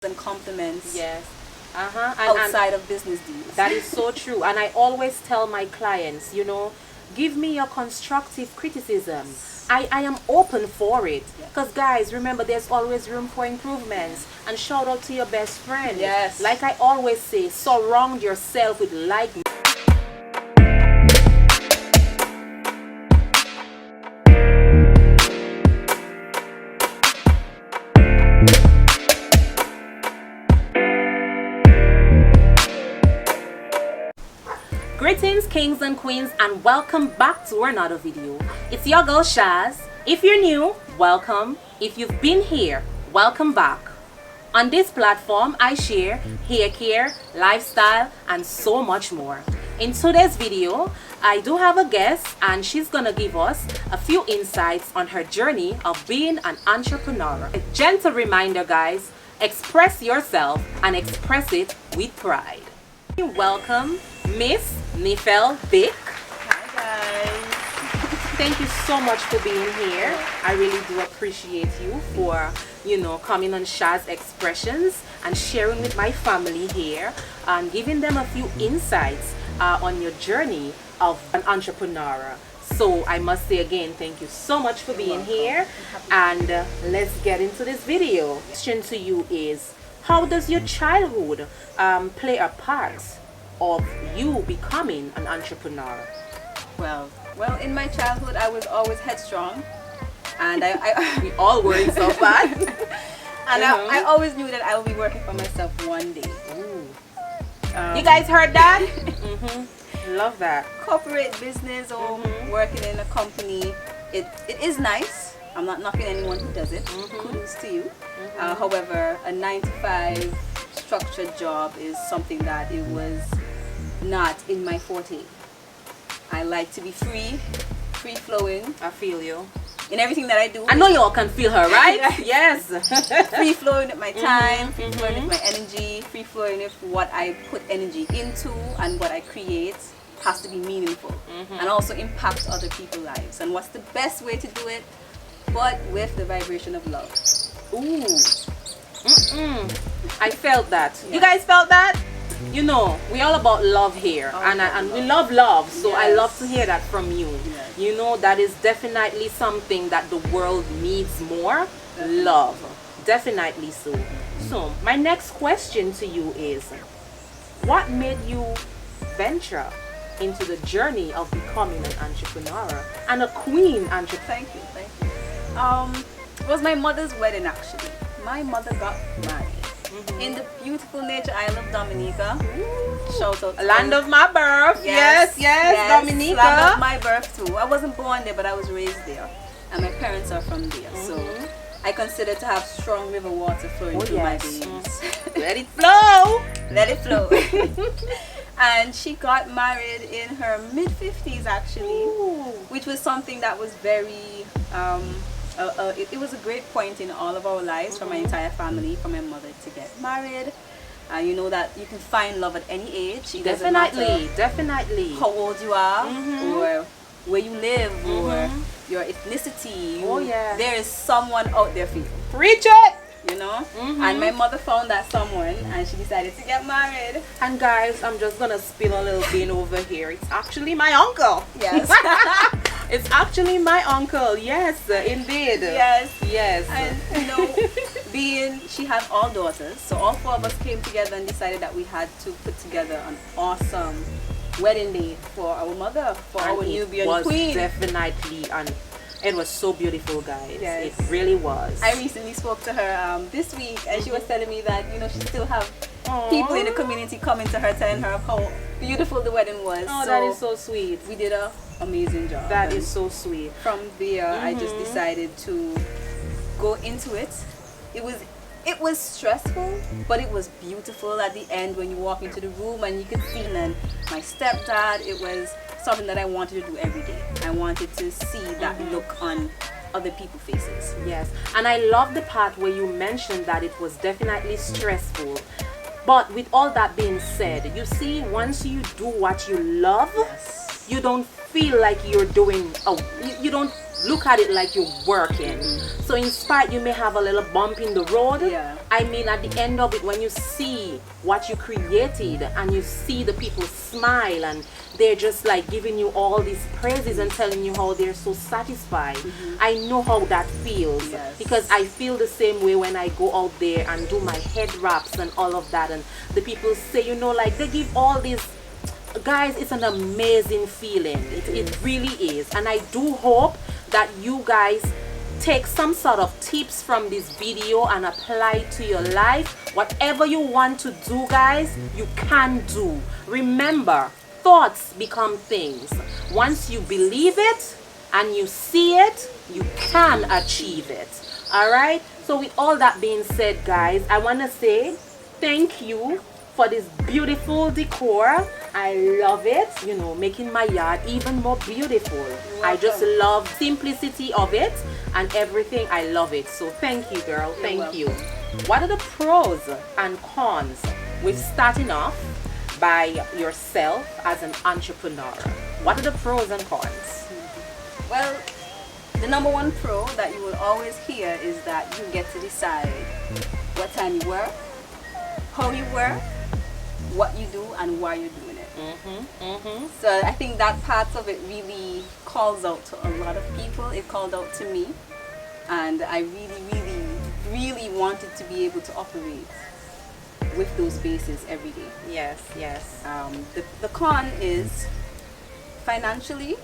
and compliments. Yes. Outside of business deals. That is so true. And I always tell my clients, give me your constructive criticism. I am open for it. Because guys, remember, there's always room for improvements. And shout out to your best friend. Yes. Like I always say, surround yourself with like. Greetings kings and queens, and welcome back to another video. It's your girl Sha'z. If you're new, welcome. If you've been here, welcome back. On this platform, I share hair care, lifestyle, and so much more. In today's video, I do have a guest, and she's gonna give us a few insights on her journey of being an entrepreneur. A gentle reminder, guys, express yourself and express it with pride. Welcome, Miss Nifel Vic. Hi guys. Thank you so much for being here. I really do appreciate you for, coming on Sha'z Expressions and sharing with my family here and giving them a few insights on your journey of an entrepreneur. So I must say again, thank you so much for being here. And let's get into this video. Question to you is, how does your childhood play a part of you becoming an entrepreneur? Well, in my childhood, I was always headstrong, and We all were in so bad. and I always knew that I would be working for myself one day. You guys heard that? Love that. Corporate business or working in a company, it is nice. I'm not knocking anyone who does it. Kudos to you. However, a 9-to-5 structured job is something that it was not in my forte. I like to be free-flowing. I feel you. In everything that I do. I know you all can feel her, right? Yes. Free-flowing with my time, free-flowing with my energy, free-flowing with what I put energy into, and what I create has to be meaningful and also impact other people's lives. And what's the best way to do it? But with the vibration of love. Ooh. I felt that. You guys felt that? We all about love here, and we love love. So I love to hear that from you. That is definitely something that the world needs more. Love, definitely so. So my next question to you is, what made you venture into the journey of becoming an entrepreneur and a queen entrepreneur? Thank you. It was my mother's wedding actually. My mother got married in the beautiful nature island of Dominica. Shout out, land of my birth. Yes, Dominica. Land of my birth too. I wasn't born there, but I was raised there, and my parents are from there. So I consider to have strong river water flowing through my veins. Let it flow. Let it flow. And she got married in her mid-50s actually, which was something that was very it was a great point in all of our lives for my entire family, for my mother to get married. You know that you can find love at any age. It doesn't matter definitely how old you are or where you live or your ethnicity. There is someone out there for you. Preach it. And my mother found that someone, and she decided to get married. And guys, I'm just gonna spill a little bean over here. It's actually my uncle. Yes. It's actually my uncle. Yes, indeed. Yes. And she had all daughters, so all four of us came together and decided that we had to put together an awesome wedding day for our mother, for our newborn queen. Definitely, and it was so beautiful, guys. Yes. It really was. I recently spoke to her this week, and she was telling me that she still have people in the community coming to her telling her how beautiful the wedding was. Oh, so that is so sweet. We did an amazing job. That is so sweet. From there, I just decided to go into it. It was stressful, but it was beautiful at the end when you walk into the room and you could see my stepdad. It was something that I wanted to do every day. I wanted to see that look on other people's faces. Yes, and I love the part where you mentioned that it was definitely stressful. But with all that being said, you see, once you do what you love, you don't feel like you're doing, you don't look at it like you're working. So in spite you may have a little bump in the road, Yeah. I mean at the end of it, when you see what you created and you see the people smile and they're just like giving you all these praises and telling you how they're so satisfied, I know how that feels. Yes. Because I feel the same way when I go out there and do my head wraps and all of that, and the people say, you know, like they give all these. Guys, it's an amazing feeling. It really is. And I do hope that you guys take some sort of tips from this video and apply it to your life. Whatever you want to do, guys, you can do. Remember, thoughts become things. Once you believe it and you see it, you can achieve it. All right? So with all that being said, guys, I want to say thank you for this beautiful decor. I love it, you know, making my yard even more beautiful. I just love simplicity of it and everything. I love it. So thank you, girl. Thank you. What are the pros and cons with starting off by yourself as an entrepreneur? What are the pros and cons? Well, the number one pro that you will always hear is that you get to decide what time you work, how you work, what you do, and why you're doing it. So I think that part of it really calls out to a lot of people. It called out to me, and I really wanted to be able to operate with those bases every day. Yes, yes. The con is financially,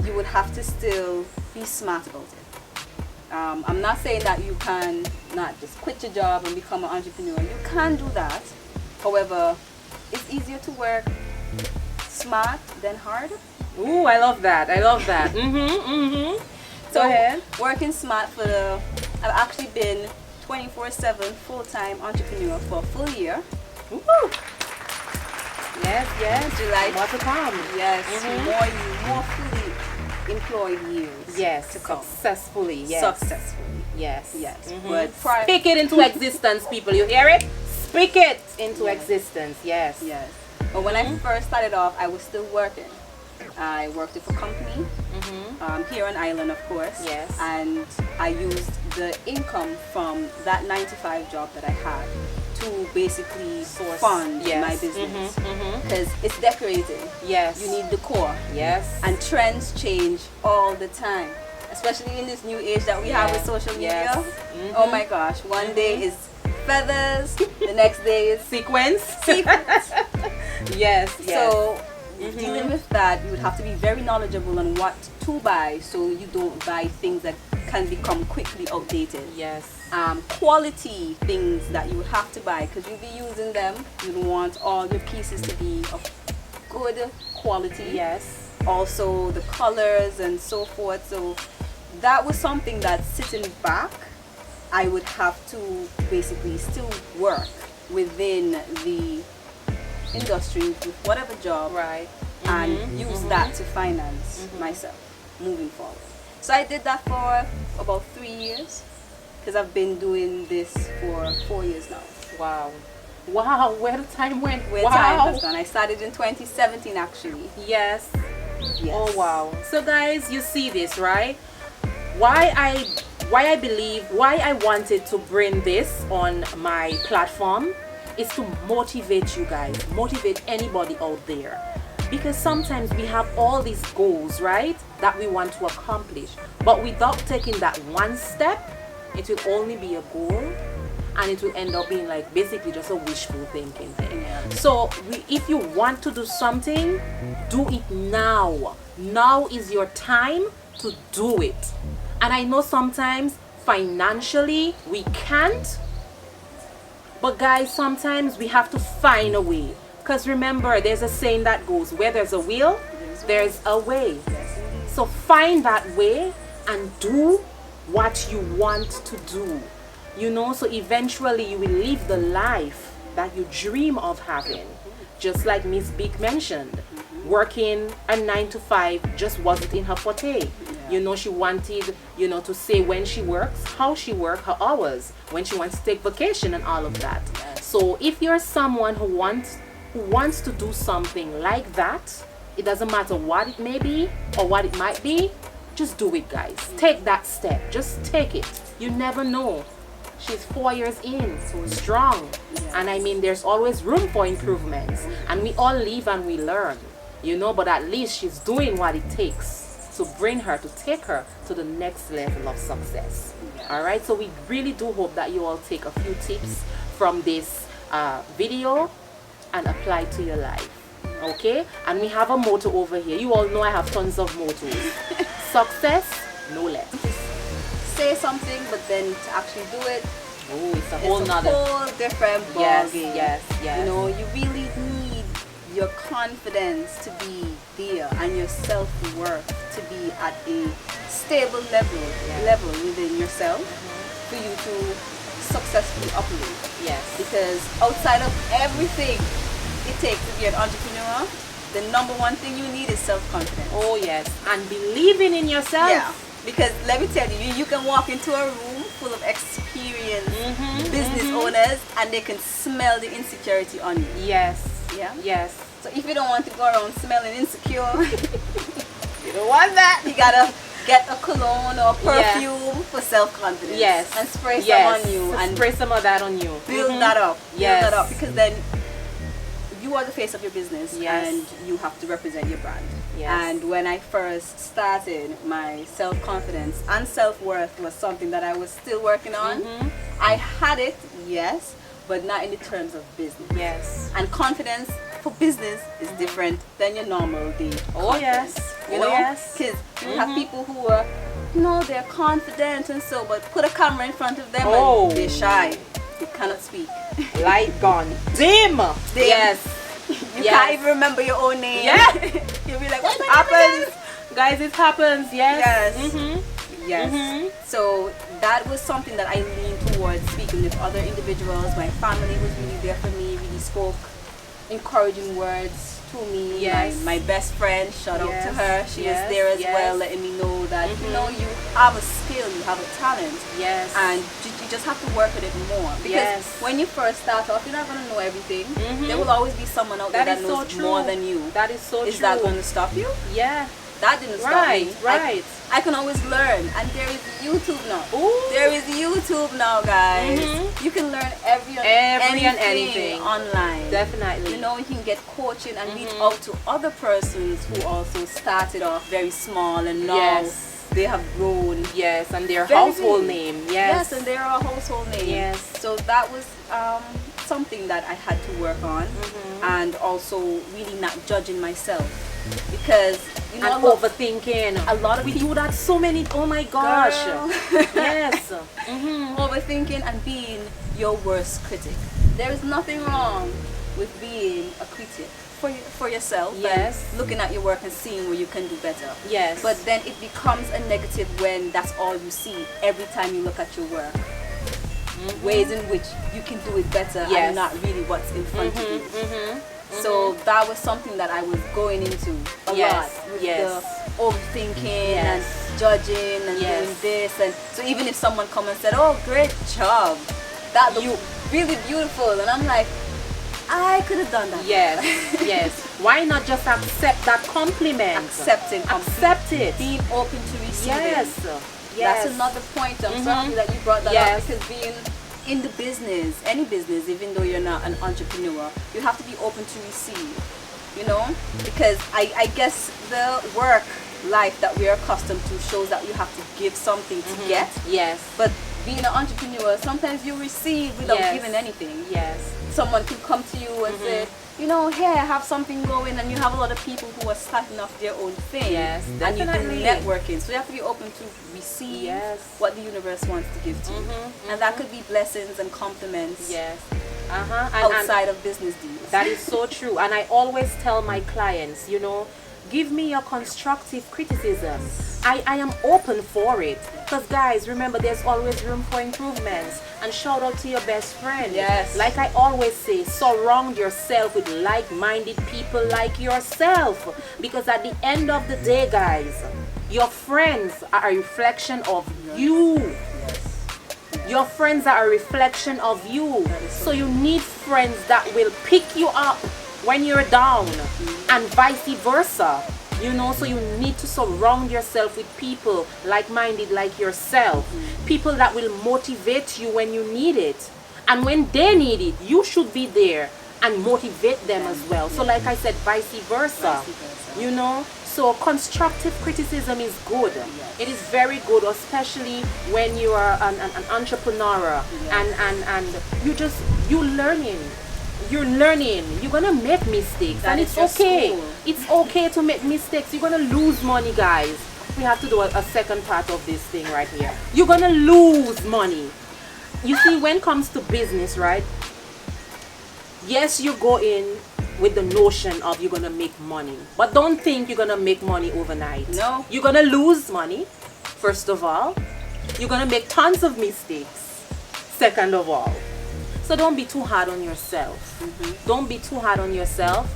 you would have to still be smart about it. I'm not saying that you can not just quit your job and become an entrepreneur. You can do that. However, it's easier to work smart than hard. Ooh, I love that. I love that. So Go ahead. working smart I've actually been 24/7 full-time entrepreneur for a full year. Ooh. Yes, yes. July. More to come. Yes, more fully employed years. Yes, to come. successfully. Yes. Successfully. Yes. Yes. Mhm. But Speak it into existence, people. You hear it? Speak it into existence. Yes. Yes. But when I first started off, I was still working. I worked with a company here on Ireland, of course. Yes. And I used the income from that 9-to-5 job that I had to basically fund my business. Because it's decorating. Yes. You need decor. Yes. And trends change all the time. Especially in this new age that we have with social media. Yes. Oh my gosh. One day is feathers, the next day is Sequence. sequins. Yes. So dealing with that, you would have to be very knowledgeable on what to buy so you don't buy things that can become quickly outdated. Yes. Quality things that you would have to buy because you'll be using them. You want all your pieces to be of good quality. Yes. Also the colors and so forth. So that was something that sitting back, I would have to basically still work within the industry with whatever job, Right. and use that to finance myself moving forward. So I did that for about 3 years because I've been doing this for 4 years now. Wow. Wow. Where the time went. Where wow. time has gone. I started in 2017 actually. Yes. Yes. Oh wow. So guys, you see this, right? Why I believe, why I wanted to bring this on my platform is to motivate you guys, motivate anybody out there. Because sometimes we have all these goals, right, that we want to accomplish, but without taking that one step, it will only be a goal and it will end up being like basically just a wishful thinking thing. Yeah. So if you want to do something, do it now. Now is your time to do it. And I know sometimes financially we can't, but guys, sometimes we have to find a way. Because remember, there's a saying that goes, where there's a will, there's a way. Yes, indeed. So find that way and do what you want to do. You know, so eventually you will live the life that you dream of having. Just like Miss Big mentioned, working a 9-to-5 just wasn't in her forte. You know, she wanted, you know, to say when she works, how she works, her hours, when she wants to take vacation and all of that. So if you're someone who wants to do something like that, it doesn't matter what it may be or what it might be, just do it, guys. Take that step. Just take it. You never know. She's 4 years in, so strong. And I mean, there's always room for improvements. And we all live and we learn, you know, but at least she's doing what it takes to bring her, to take her to the next level of success. All right, so we really do hope that you all take a few tips from this video and apply to your life. Okay, and we have a motto over here. You all know I have tons of mottos. Success, no less. Say something, but then to actually do it, Oh, it's a it's whole a nother. whole different Yes, ballgame. yes, yes. You know, you really need your confidence to be there and your self-worth to be at a stable level within yourself for you to successfully operate. Yes. Because outside of everything it takes to be an entrepreneur, the number one thing you need is self-confidence. Oh yes, and believing in yourself. Yeah, because let me tell you, you can walk into a room full of experienced business owners and they can smell the insecurity on you. Yes. Yeah. Yes. So if you don't want to go around smelling insecure, you don't want that. You gotta get a cologne or perfume for self-confidence. Yes. And spray some Yes. on you and spray some of that on you. build that up. Yes. Build that up, because then you are the face of your business. Yes. And you have to represent your brand. Yes. And when I first started, my self-confidence and self-worth was something that I was still working on. I had it, yes, but not in the terms of business. Yes. And confidence for business is different than your normal day. Oh confidence, yes. You Oh know, yes. because you have people who are, they're confident and so, but put a camera in front of them Oh. and they're shy. They cannot speak. Light gone. Dim. Yes. You Yes. can't even remember your own name. Yeah. You'll be like, what happened? Guys, it happens. Yes. Yes. Yes. So that was something that I leaned towards, speaking with other individuals. My family was really there for me, really spoke encouraging words to me. Yes. My best friend, shout out to her. She Yes. was there as Yes. well, letting me know that you have a skill, you have a talent. Yes. And you just have to work at it more. Because Yes. when you first start off, you're not going to know everything. There will always be someone out there That that is so knows true. more than you. That is so Is true. that going to stop you? Yeah. That didn't stop Right. me. Right. I can always learn, and there is YouTube now. Ooh. There is YouTube now, guys. You can learn every and anything. online. Definitely. You know, you can get coaching and reach out to other persons who also started off very small and now Yes. they have grown. Yes, and their Very household big. name. Yes. Yes, and they're a household name. Yes. So that was something that I had to work on, and also really not judging myself, because and a lot- overthinking. a lot of we people do that so many. Oh my gosh. Girl. Yes. overthinking and being your worst critic. There is nothing wrong with being a critic for yourself. Yes. And looking at your work and seeing where you can do better. Yes. But then it becomes a negative when that's all you see every time you look at your work. Ways in which you can do it better Yes. and not really what's in front of you. So that was something that I was going into a Yes, lot with yes. the overthinking Yes. and judging and Yes. doing this, and so even if someone come and said, "Oh, great job, that looks really beautiful," and I'm like, I could have done that. Yes. Yes. Why not just accept that compliment? Accepting, Accept it. being open to receiving. Yes. Yes. That's another point. I'm so happy that you brought that Yes. up, because being in the business, any business, even though you're not an entrepreneur, you have to be open to receive, you know, because I guess the work life that we're accustomed to shows that you have to give something to get, Yes. but being an entrepreneur, sometimes you receive without Yes. giving anything. Yes. Someone can come to you and say, you know, hey, I have something going, and you have a lot of people who are starting off their own thing. Yes, and you do definitely. networking. So you have to be open to receive Yes. what the universe wants to give to you. And that could be blessings and compliments Yes. And outside of business deals. that is so true. And I always tell my clients, you know, give me your constructive criticism. I am open for it. Because guys, remember, there's always room for improvements. And shout out to your best friend. Yes. Like I always say, surround yourself with like-minded people like yourself. Because at the end of the day, guys, your friends are a reflection of you. Your friends are a reflection of you. So you need friends that will pick you up when you're down, and vice versa. You know, so you need to surround yourself with people like-minded like yourself. People that will motivate you when you need it. And when they need it, you should be there and motivate them as well. So like I said, vice versa. You know, so constructive criticism is good. It is very good, especially when you are an entrepreneur and you're learning. You're gonna make mistakes, and it's okay. It's okay to make mistakes. You're gonna lose money, guys. We have to do a second part of this thing right here. You're gonna lose money. You see, when it comes to business, right? Yes, you go in with the notion of you're gonna make money, but don't think you're gonna make money overnight. No. You're gonna lose money, first of all. You're gonna make tons of mistakes, second of all. So don't be too hard on yourself. Don't be too hard on yourself.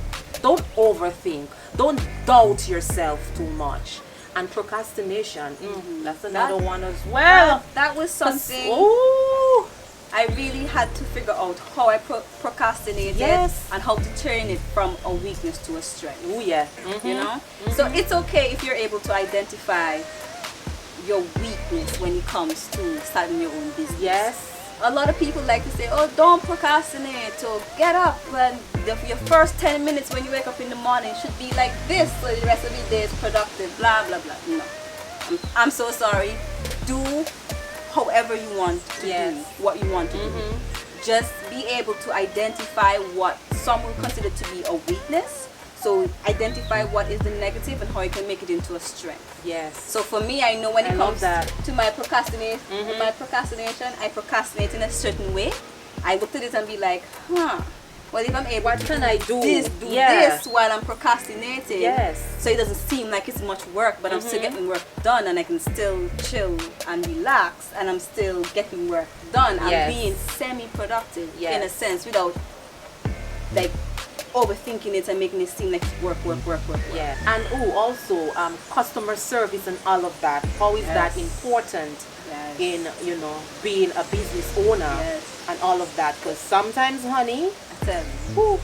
Don't overthink. Don't doubt yourself too much. And procrastination, that's another one as well. That was something Ooh. I really had to figure out how I procrastinated Yes. and how to turn it from a weakness to a strength. Oh yeah. You know? So it's okay if you're able to identify your weakness when it comes to starting your own business. Yes. A lot of people like to say, oh, don't procrastinate, or get up and your first 10 minutes when you wake up in the morning should be like this so the rest of your day is productive, blah blah blah. No, I'm so sorry. Do however you want to do what you want to do. Just be able to identify what some will consider to be a weakness. So identify what is the negative and how you can make it into a strength. Yes. So for me, I know when it comes to my procrastination, I procrastinate in a certain way. I look at it and be like, well, if I'm able to do this while I'm procrastinating, so it doesn't seem like it's much work, but I'm still getting work done, and I can still chill and relax, and I'm still getting work done. I'm being semi-productive in a sense without like overthinking it and making it seem like it's work. Yeah. And also customer service and all of that. How is that important in, you know, being a business owner and all of that? Because sometimes, honey, oh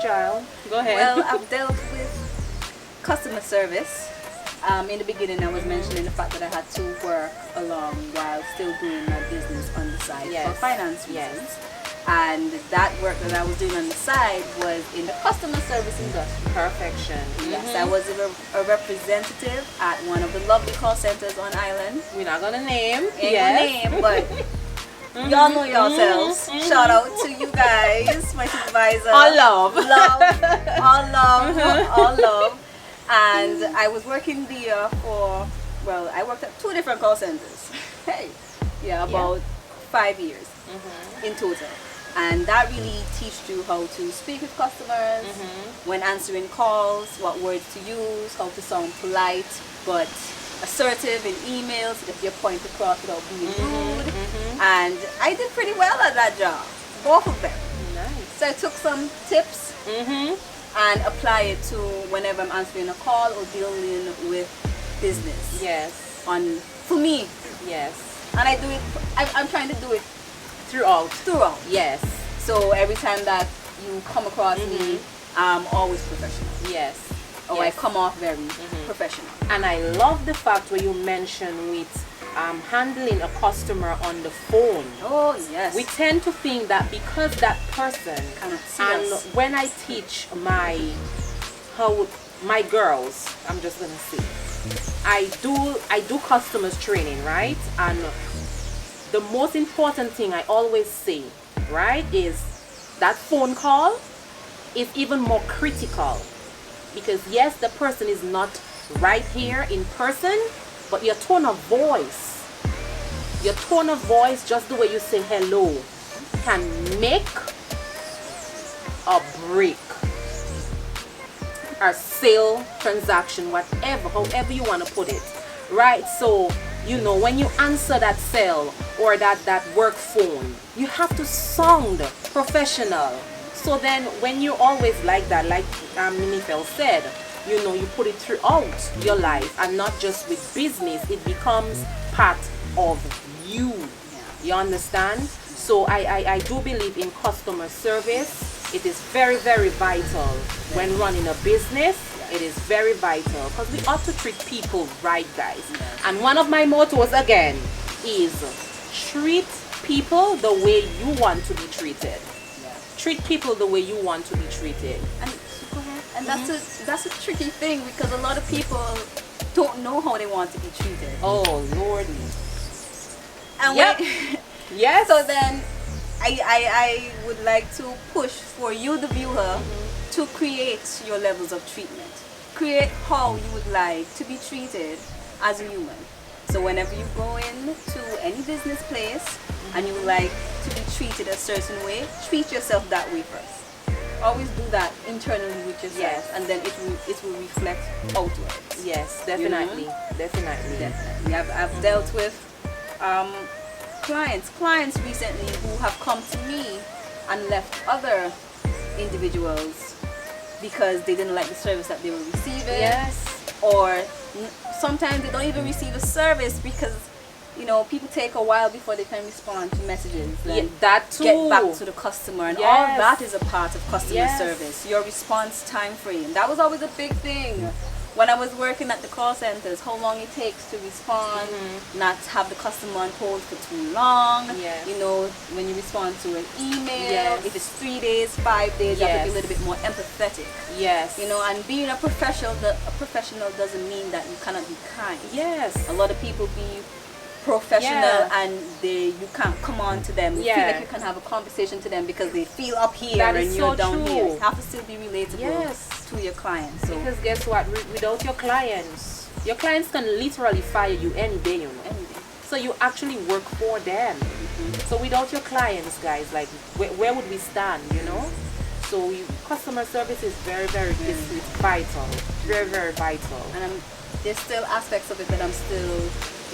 child, go ahead. Well, I've dealt with customer service. In the beginning, I was mentioning the fact that I had to work along while still doing my business on the side for finance reasons. And that work that I was doing on the side was in the customer service industry. Perfection. Yes, I was a representative at one of the lovely call centers on island. We're not gonna name. Ain't gonna name, but y'all know yourselves. Shout out to you guys, my supervisor. All love. All love. And I was working there I worked at 2 different call centers. About 5 years in total. And that really teaches you how to speak with customers, when answering calls, what words to use, how to sound polite but assertive in emails to get your point across without being rude. And I did pretty well at that job, both of them. Nice. So I took some tips and apply it to whenever I'm answering a call or dealing with business. Yes. For me. Yes. And I do it. I'm trying to do it Throughout. Yes. So every time that you come across me, I'm always professional. Yes. Or I come off very professional. And I love the fact where you mention with handling a customer on the phone. Oh yes. We tend to think that because that person cannot see and us. when I teach my girls, I'm just gonna say, I do customers training, right? And the most important thing I always say, right, is that phone call is even more critical, because yes, the person is not right here in person, but your tone of voice, just the way you say hello, can make or break a sale, transaction, whatever, however you want to put it, right? So, you know, when you answer that cell or that work phone, you have to sound professional. So then when you're always like that, like Minifel said, you know, you put it throughout your life and not just with business, it becomes part of you. You understand? So I do believe in customer service. It is very, very vital when running a business. It is very vital because we ought to treat people right, guys. And one of my mottos again is treat people the way you want to be treated. Treat people the way you want to be treated. And go ahead. And that's a tricky thing because a lot of people don't know how they want to be treated. Oh Lordy. And Yep. Yes. so then I would like to push for you, the viewer, to create your levels of treatment. Create how you would like to be treated as a human. So whenever you go into any business place and you would like to be treated a certain way, treat yourself that way first. Always do that internally with yourself, Yes. and then it will reflect outwards. Yes, definitely. You know? Definitely. Definitely. I've dealt with clients recently who have come to me and left other individuals because they didn't like the service that they were receiving. Yes. Or sometimes they don't even receive a service because people take a while before they can respond to messages and that too. get back to the customer, and all Yes. that is a part of customer Yes. service. Your response time frame, that was always a big thing when I was working at the call centers. How long it takes to respond, not have the customer on hold for too long. Yes. When you respond to an email, Yes. if it's 3 days, 5 days, you have to be a Yes. little bit more empathetic. Yes. And being a professional doesn't mean that you cannot be kind. Yes. A lot of people be professional and you can't come on to them. You feel like you can have a conversation to them because they feel up here That and is you're so down true. here. You have to still be relatable Yes. to your clients. So Because guess what? Without your clients can literally fire you any day, anyway. So you actually work for them. So without your clients, guys, like where would we stand, So customer service is very, very, it's vital. Very, very vital. And there's still aspects of it that I'm still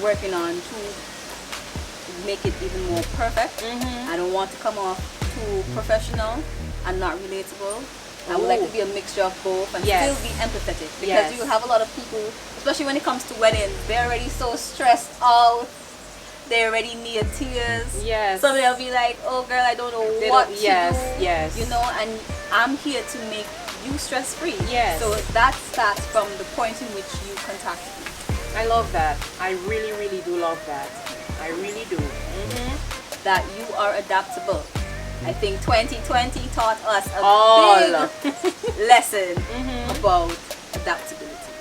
working on to make it even more perfect. I don't want to come off too professional and not relatable. I would like to be a mixture of both and Yes. still be empathetic, because Yes. you have a lot of people, especially when it comes to weddings, they're already so stressed out. They already near tears. Yes. So they'll be like, "Oh girl, I don't know They what don't- to yes, do." yes. And I'm here to make you stress free. Yes. So that starts from the point in which you contact me. I love that. I really, really do love that. I really do. That you are adaptable. I think 2020 taught us a All. big lesson about adaptability.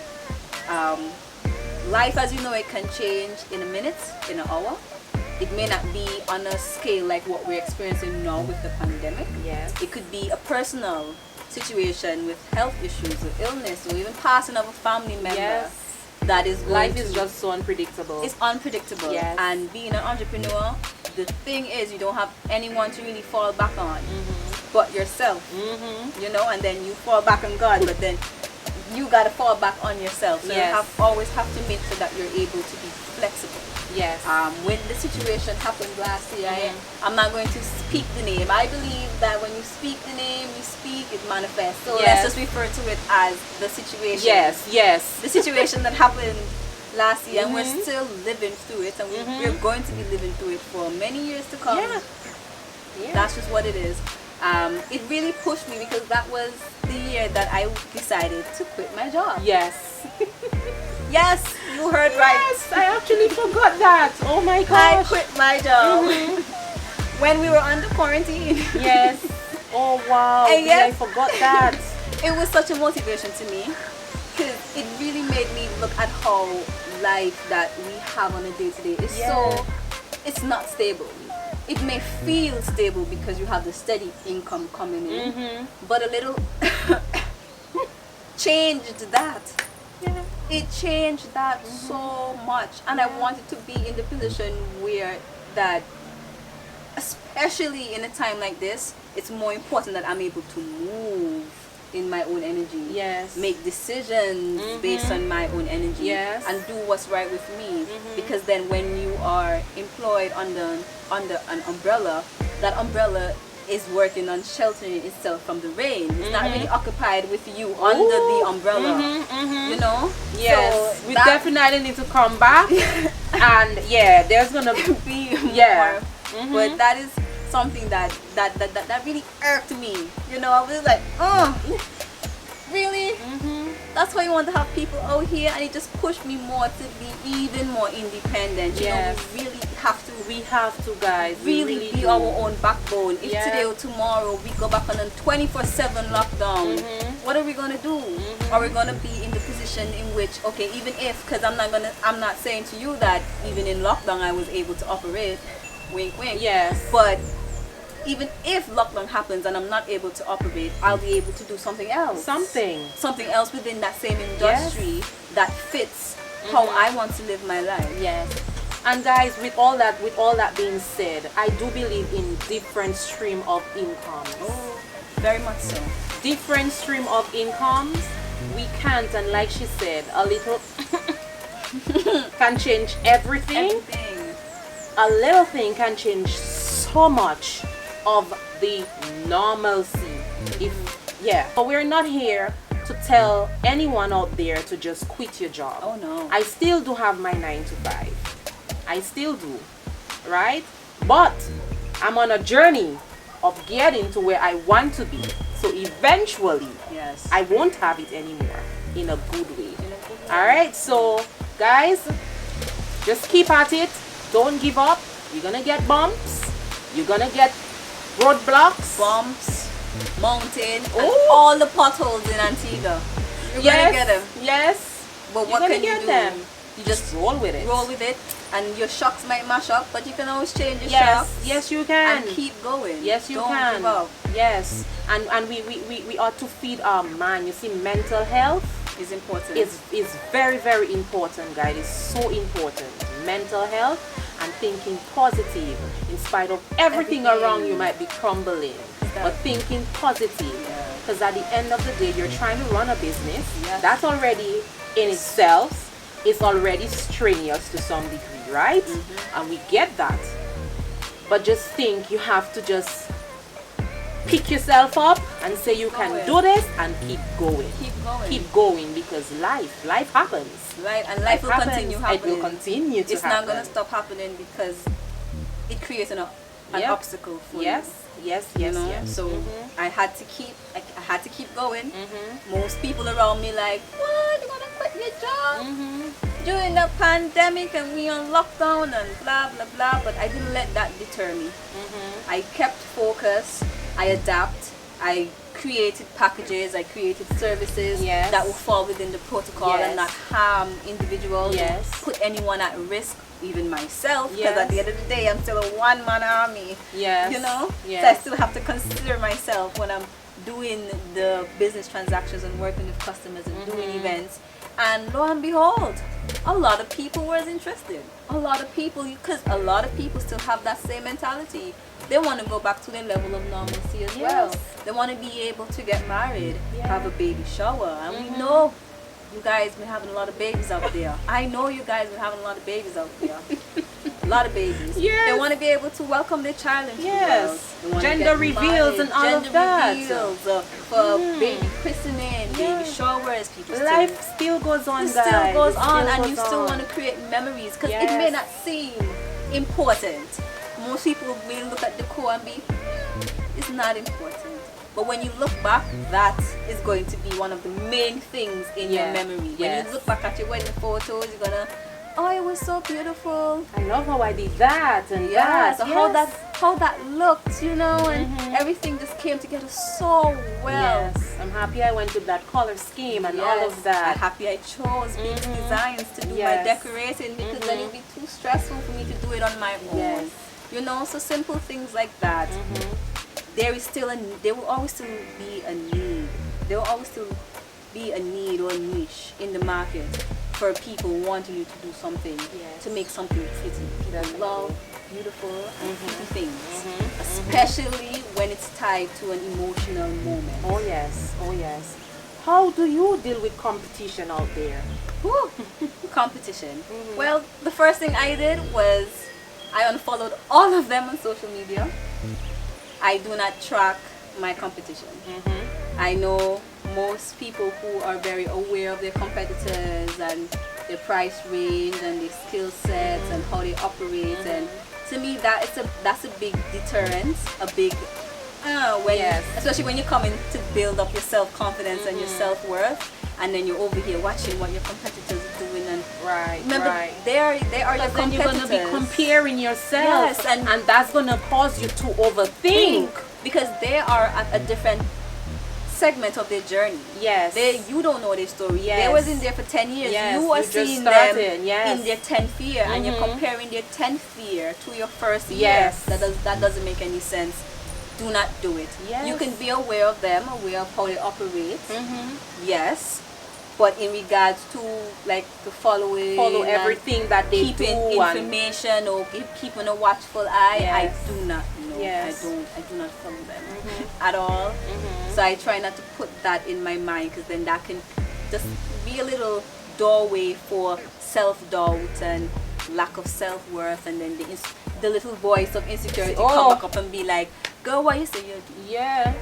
Life as you know it can change in a minute, in an hour. It may not be on a scale like what we're experiencing now with the pandemic. Yes. It could be a personal situation with health issues or illness or even passing of a family member. Yes. That is going Life to, is just so unpredictable. it's unpredictable. Yes. And being an entrepreneur, the thing is you don't have anyone to really fall back on but yourself. And then you fall back on God, but then you got to fall back on yourself. So Yes. you always have to make sure that you're able to be flexible. Yes. When the situation happened last year, I'm not going to speak the name. I believe that when you speak the name, it manifests. So Yes. let's just refer to it as the situation. Yes. The situation that happened last year, and we're still living through it, and we're going to be living through it for many years to come. Yeah. That's just what it is. It really pushed me because that was the year that I decided to quit my job. Yes. Yes, you heard right. Yes, I actually forgot that. Oh my I gosh. quit my job when we were under quarantine. Yes. Oh wow. And Yeah, I yes. forgot that. It was such a motivation to me because it really made me look at how life that we have on a day-to-day is it's not stable. It may feel stable because you have the steady income coming in, but a little changed that. Yeah. It changed that so much, and I wanted to be in the position where that, especially in a time like this, it's more important that I'm able to move in my own energy. Yes. Make decisions based on my own energy. Yes. And do what's right with me. Because then when you are employed under an umbrella, that umbrella is working on sheltering itself from the rain. It's not really occupied with you under the umbrella. Yes. So We that definitely need to come back. And yeah, there's gonna be Yeah. more. But that is something that really irked me. I was like, oh, really? That's why you want to have people out here, and it just pushed me more to be even more independent. You know, we have to, guys. Really be do. our own backbone. If today or tomorrow we go back on a 24/7 lockdown, what are we gonna do? Are we gonna be in the position in which, okay, even if, because I'm not saying to you that even in lockdown I was able to operate, wink wink. Yes. But even if lockdown happens and I'm not able to operate, I'll be able to do something else. Something else within that same industry that fits how I want to live my life. Yes. And guys, with all that being said, I do believe in different stream of incomes. Oh, very much so. Different stream of incomes. We can't, and like she said, a little can change everything. A little thing can change so much of the normalcy. But we're not here to tell anyone out there to just quit your job. Oh no. I still do have my 9 to 5. I still do, right? But I'm on a journey of getting to where I want to be. So eventually, I won't have it anymore in a good way. All right, so guys, just keep at it. Don't give up. You're gonna get bumps. You're gonna get roadblocks, bumps, mountain, and all the potholes in Antigua. You're gonna get them. Yes. But what can you do? Them. You just roll with it. Roll with it, and your shocks might mash up, but you can always change your shocks. Yes, you can. And keep going. Yes, you Don't can. Give up. Yes, and we ought to feed our mind. You see, mental health is important. Is very, very important, guys. It's so important. Mental health and thinking positive in spite of everything around you might be crumbling. But thinking positive, because at the end of the day, you're trying to run a business. That's already in itself. It's already strenuous to some degree, right? And we get that. But just think, you have to just pick yourself up and say you can do this and keep going. Keep going, because life happens. Life will continue happening. It will continue to happen. It's not going to stop happening because it creates an obstacle for you. Yes. So I had to keep going. Most people around me like, what? You gonna quit your job during the pandemic and we on lockdown and blah blah blah. But I didn't let that deter me. I kept focus. I adapt. I created packages. I created services that will fall within the protocol and not harm individuals. Put anyone at risk. Even myself, because at the end of the day, I'm still a one-man army. You know, so I still have to consider myself when I'm doing the business transactions and working with customers and doing events. And lo and behold, a lot of people were interested. A lot of people, because a lot of people still have that same mentality. They want to go back to their level of normalcy as well. They want to be able to get married, have a baby shower, and we know. You guys been having a lot of babies out there. I know you guys been having a lot of babies out there. A lot of babies. They want to be able to welcome their child into the world. Gender reveals and all of that. For baby christening, baby showers. Life still goes on, guys. It still goes on, and you still want to create memories, because it may not seem important. Most people may look at the core and be, it's not important. But when you look back, that is going to be one of the main things in your memory. When you look back at your wedding photos, you're gonna, oh, it was so beautiful. I love how I did that and that. So how that looked, you know, and everything just came together so well. I'm happy I went with that color scheme and all of that. I'm happy I chose big designs to do my decorating, because then it would be too stressful for me to do it on my own. You know, so simple things like that. There will always still be a need. There will always still be a need or a niche in the market for people wanting you to do something, to make something pretty. People love beautiful and pretty things, especially when it's tied to an emotional moment. Oh yes. How do you deal with competition out there? Competition. Well, the first thing I did was I unfollowed all of them on social media. I do not track my competition. I know most people who are very aware of their competitors and their price range and their skill sets and how they operate, and to me that's a big deterrent, a big especially when you're coming to build up your self-confidence and your self-worth. and then you're over here watching what your competitors are doing, and remember they are your then competitors. you're gonna be comparing yourself, Yes, and that's gonna cause you to overthink because they are at a different segment of their journey. Yes. You don't know their story. Yes. They was in there for 10 years. Yes. You are You just seeing started. them Yes. in their 10th year, and you're comparing their 10th year to your first year. Yes. That doesn't make any sense. Do not do it. Yes. You can be aware of them, aware of how they operate. Yes. But in regards to like the follow everything that they keeping do information or keeping a watchful eye, Yes. I do not know. Yes. I do not follow them at all. So I try not to put that in my mind, because then that can just be a little doorway for self-doubt and lack of self-worth, and then the little voice of insecurity come back up and be like, girl, what you say you do? Yeah.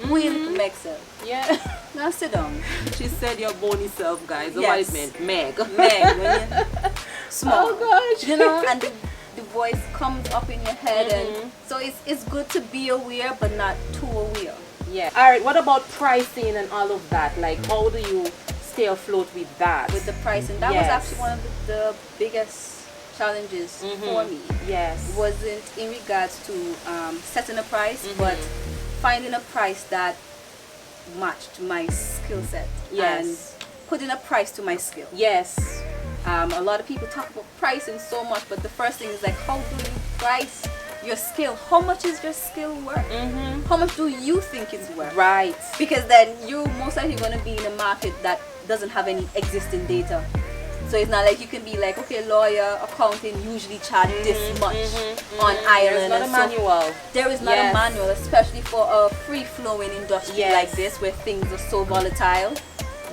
Will make self. Yeah. Now sit down. She said your bony self, guys. Yes. What it meant? Meg. Meg, when you small. Oh gosh. You know, and the voice comes up in your head, and so it's good to be aware, but not too aware. Yeah. All right. What about pricing and all of that? Like, how do you stay afloat with that? With the pricing, that was actually one of the biggest challenges for me. Yes. It wasn't in regards to setting a price, but finding a price that matched my skill set. Yes. And putting a price to my skill. Yes. A lot of people talk about pricing so much, but the first thing is like, how do you price your skill? How much is your skill worth? How much do you think it's worth? Right. Because then you're most likely going to be in a market that doesn't have any existing data. So it's not like you can be like, okay, lawyer, accounting usually charge this much on Ireland. There's not a manual. There is not a manual, especially for a free-flowing industry like this, where things are so volatile.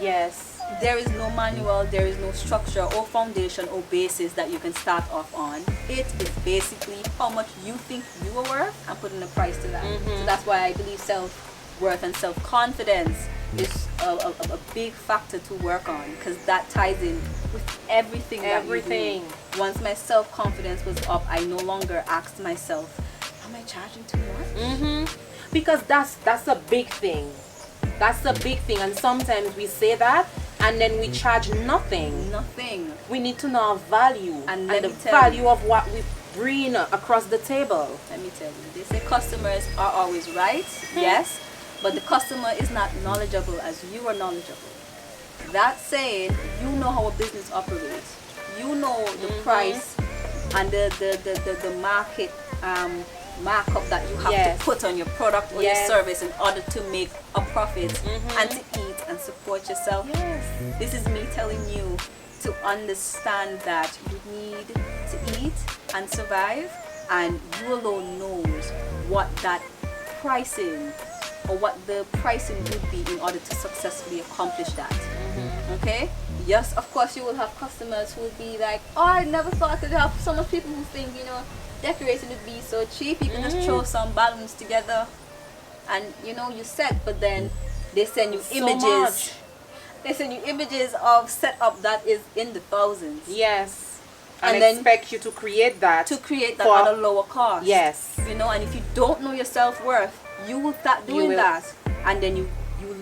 Yes. There is no manual, there is no structure or foundation or basis that you can start off on. It is basically how much you think you are worth and putting a price to that. So that's why I believe self-worth and self-confidence is a big factor to work on, because that ties in with everything that you do. Once my self-confidence was up, I no longer asked myself, am I charging too much? Because that's a big thing. That's a big thing, and sometimes we say that and then we charge nothing. We need to know our value and the value of what we bring across the table. Let me tell you, they say customers are always right, yes, but the customer is not knowledgeable as you are knowledgeable. That saying, you know how a business operates. You know the price and the market markup that you have to put on your product or your service in order to make a profit and to eat and support yourself. This is me telling you to understand that you need to eat and survive, and you alone knows what that pricing or what the pricing would be in order to successfully accomplish that. Okay? Yes, of course you will have customers who will be like, oh, I never thought I could have so much people who think, you know, decorating would be so cheap. You can just throw some balloons together and you know you set, but then they send you images. They send you images of setup that is in the thousands. Yes. And then expect you to create that. At a lower cost. Yes. You know, and if you don't know your self-worth, you will start doing that. And then you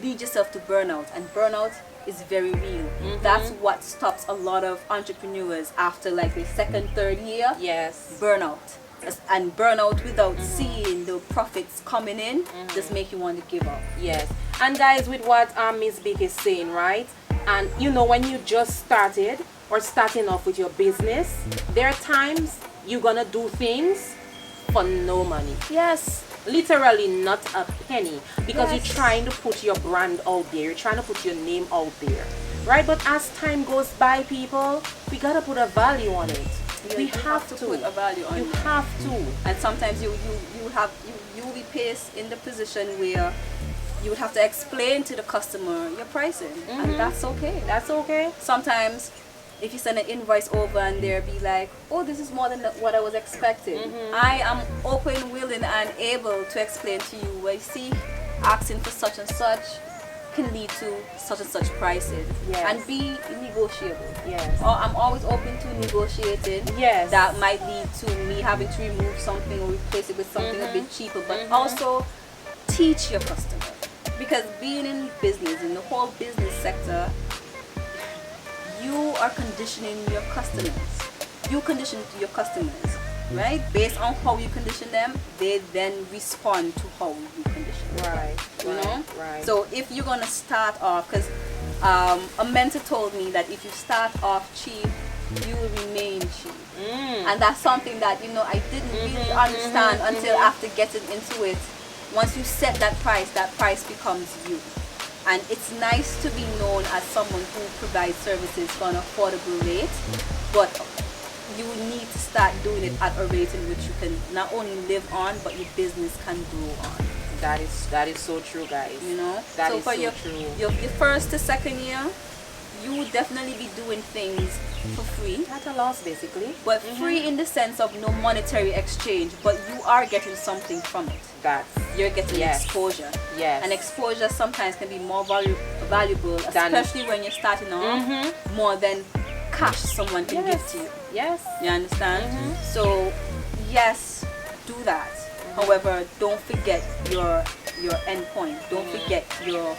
lead yourself to burnout. And burnout is very real. That's what stops a lot of entrepreneurs after like the second, third year. Yes. Burnout. And burnout without seeing the profits coming in just make you want to give up. Yes. And guys, with what Miss Big is saying, right? And you know, when you just started or starting off with your business, there are times you're gonna do things for no money. Yes. Literally not a penny, because you're trying to put your brand out there, you're trying to put your name out there, right? But as time goes by, people, we gotta put a value on it. We have to put a value on it. You have to. And sometimes you will be placed in the position where you would have to explain to the customer your pricing, and that's okay. That's okay. Sometimes if you send an invoice over and they'll be like, oh, this is more than what I was expecting. I am open, willing, and able to explain to you, well, you see, asking for such and such can lead to such and such pricing. And be negotiable. Or I'm always open to negotiating. That might lead to me having to remove something or replace it with something a bit cheaper, but also teach your customer. Because being in business, in the whole business sector, you are conditioning your customers. You condition your customers, right? Based on how you condition them, they then respond to how you condition them. Right. You know? Right. So if you're gonna start off, because a mentor told me that if you start off cheap, you will remain cheap. And that's something that, you know, I didn't really understand until after getting into it. Once you set that price becomes you. And it's nice to be known as someone who provides services for an affordable rate, but you need to start doing it at a rate in which you can not only live on, but your business can grow on. That is so true, guys. You know, that so is for so your, true. your first to second year, you would definitely be doing things for free. At a loss, basically. But free in the sense of no monetary exchange, but you are getting something from it. You're getting exposure. Yes. And exposure sometimes can be more valuable, especially when you're starting off, more than cash someone can give to you. Yes. You understand? So yes, do that. However, don't forget your end point. Don't forget your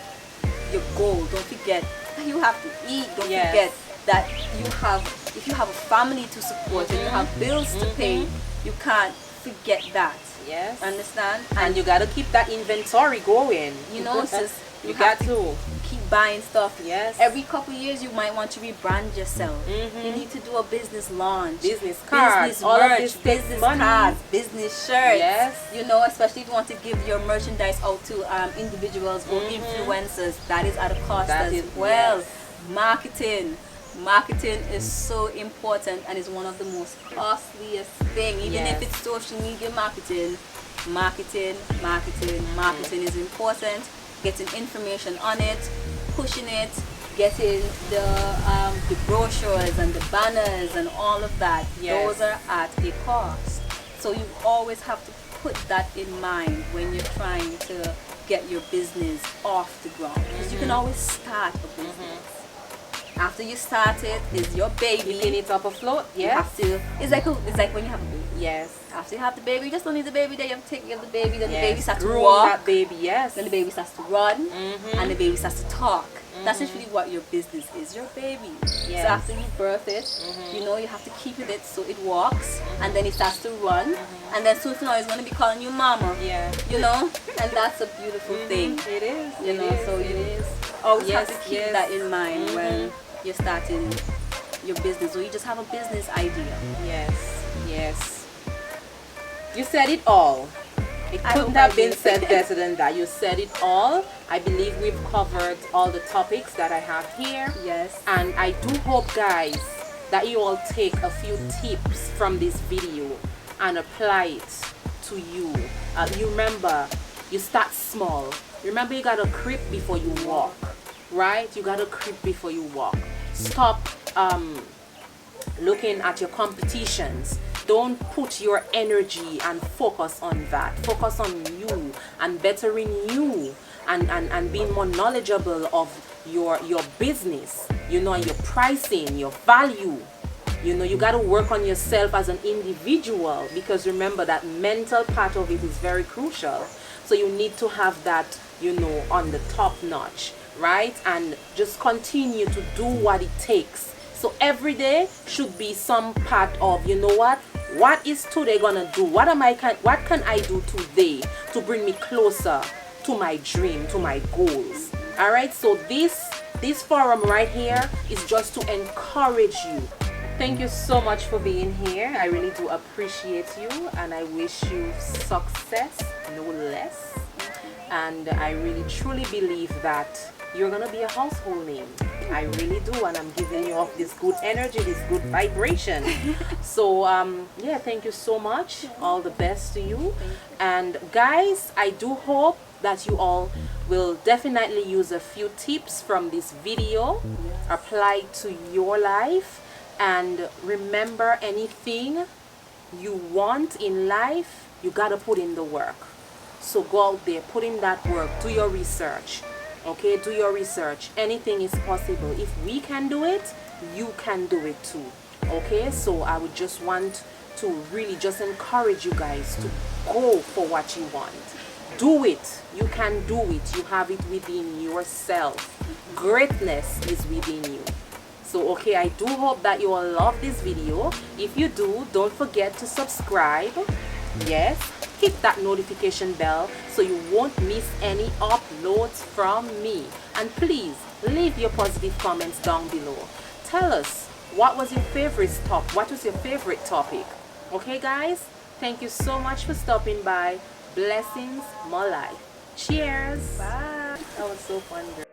goal. Don't forget that you have to eat. Don't forget that if you have a family to support and you have bills to pay, you can't forget that. Yes. Understand? And you gotta keep that inventory going. You know, sis, you got to keep buying stuff. Yes. Every couple of years you might want to rebrand yourself. You need to do a business launch, business cards, business all merch, of this business money. cards, business shirts. Yes. You know, especially if you want to give your merchandise out to individuals or influencers, that is at a cost as well. Marketing is so important and is one of the most costliest thing. Even if it's social media marketing is important. Getting information on it, pushing it, getting the brochures and the banners and all of that. Those are at a cost. So you always have to put that in mind when you're trying to get your business off the ground. Because you can always start a business. After you start it, is your baby. Keeping it up afloat. You have to. It's like when you have a baby. Yes. After you have the baby, you just don't need the baby. Then you have to take care of the baby. Then the baby starts to Groom walk. that baby. Yes. Then the baby starts to run, and the baby starts to talk. That's literally what your business is. Your baby. Yes. So after you birth it, you know you have to keep it so it walks, and then it starts to run, and then soon enough it's gonna be calling you mama. Yeah. You know, and that's a beautiful thing. It is. You know, so you always have to keep that in mind when you're starting your business, or you just have a business idea. Yes. You said it all. It couldn't have been said better than that. You said it all. I believe we've covered all the topics that I have here. Yes. And I do hope, guys, that you all take a few tips from this video and apply it to you. You remember, you start small. Remember, you gotta creep before you walk, right? You gotta creep before you walk. Stop looking at your competitions. Don't put your energy and focus on that. Focus on you and bettering you and being more knowledgeable of your business, you know, and your pricing, your value. You know, you got to work on yourself as an individual, because remember that mental part of it is very crucial. So you need to have that, you know, on the top notch, right? And just continue to do what it takes. So every day should be some part of, you know what is today gonna do? What can I do today to bring me closer to my dream, to my goals? All right, so this forum right here is just to encourage you. Thank you so much for being here. I really do appreciate you, and I wish you success, no less. And I really truly believe that you're gonna be a household name. I really do, and I'm giving you off this good energy, this good vibration. So yeah, thank you so much. All the best to you. And guys, I do hope that you all will definitely use a few tips from this video, apply to your life, and remember, anything you want in life, you gotta put in the work. So go out there, put in that work, do your research. Okay, do your research. Anything is possible. If we can do it, you can do it too. Okay, so I would just want to really just encourage you guys to go for what you want. Do it. You can do it. You have it within yourself. Greatness is within you. So okay, I do hope that you all love this video. If you do, don't forget to subscribe. Yes, hit that notification bell so you won't miss any uploads from me. And please leave your positive comments down below. Tell us what was your favorite topic. Okay guys, thank you so much for stopping by. Blessings, more life. Cheers. Bye. That was so fun, girl.